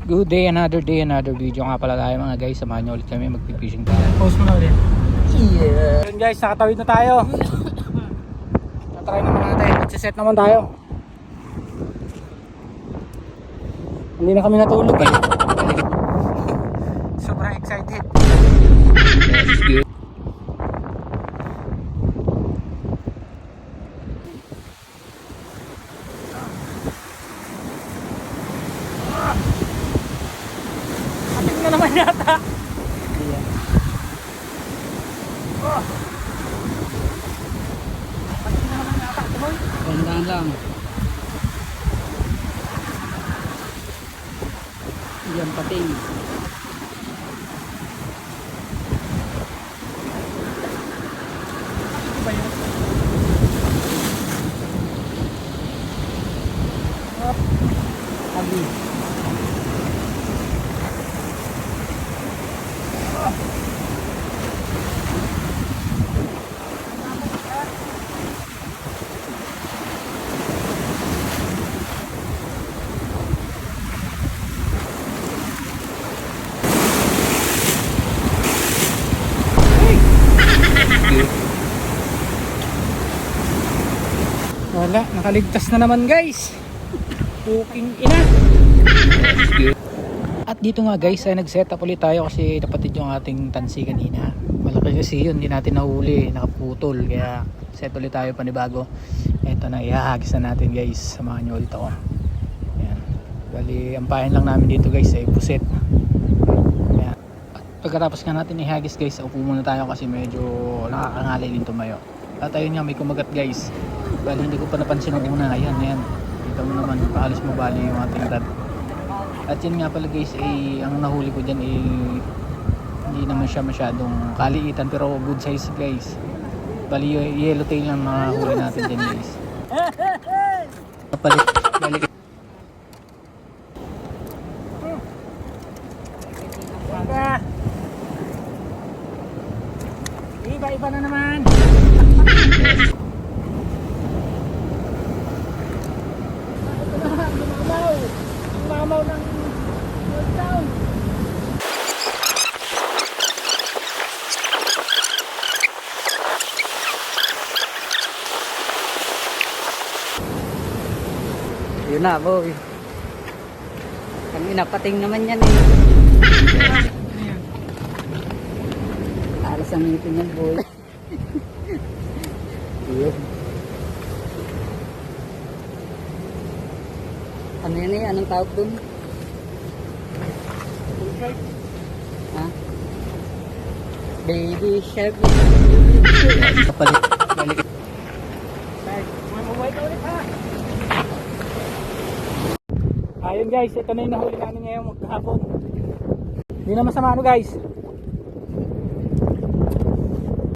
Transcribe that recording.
Good day, another video nga pala tayo mga guys. Samahan nyo ulit kami, magpipishing tayo. Post mo na ulit. Yeah. Yun guys, nakatawid na tayo. Natry naman natin, nagsiset naman tayo. Hindi na kami natulog eh. Sobrang excited. That's good. Ating na naman yata. Ayan. Ating na naman yata. Bandaan lang. Yan pating. Abi. Wala, nakaligtas na naman guys. Puking ina. At dito nga guys ay nag-set up ulit tayo kasi napatid yung ating tansi kanina. Malaki kasi yun, hindi natin nahuli, nakaputol. Kaya set ulit tayo panibago. Ito na, ihahagis na natin guys. Samahan nyo ulit ako. Ayan. Bali, ang pahin lang namin dito guys ay puset. Ayan. At pagkatapos nga natin ihagis guys, upo muna tayo kasi medyo nakakangalay din tumayo. At ayun nga, may kumagat guys. Bali, hindi ko pa napansin ang una. Ayan, ayan. Kita mo naman, paalis mo bali yung ating rad. At yun nga pala guys, ang nahuli ko dyan hindi naman siya masyadong kaliitan pero good size guys. Bali, yellow tail lang nahuli natin dyan guys. Balik. Iba na naman. Mamaw ng town. Yun na boy. Ang inapating naman yan eh. Alas ang ngipin yan boy. Yun. Ano yan eh? Anong tawag dun? Ha? Baby shark. Kapalit. Balik. Ayun guys, ito na yung nahuli namin ngayong maghapon. Hindi na masama ano guys.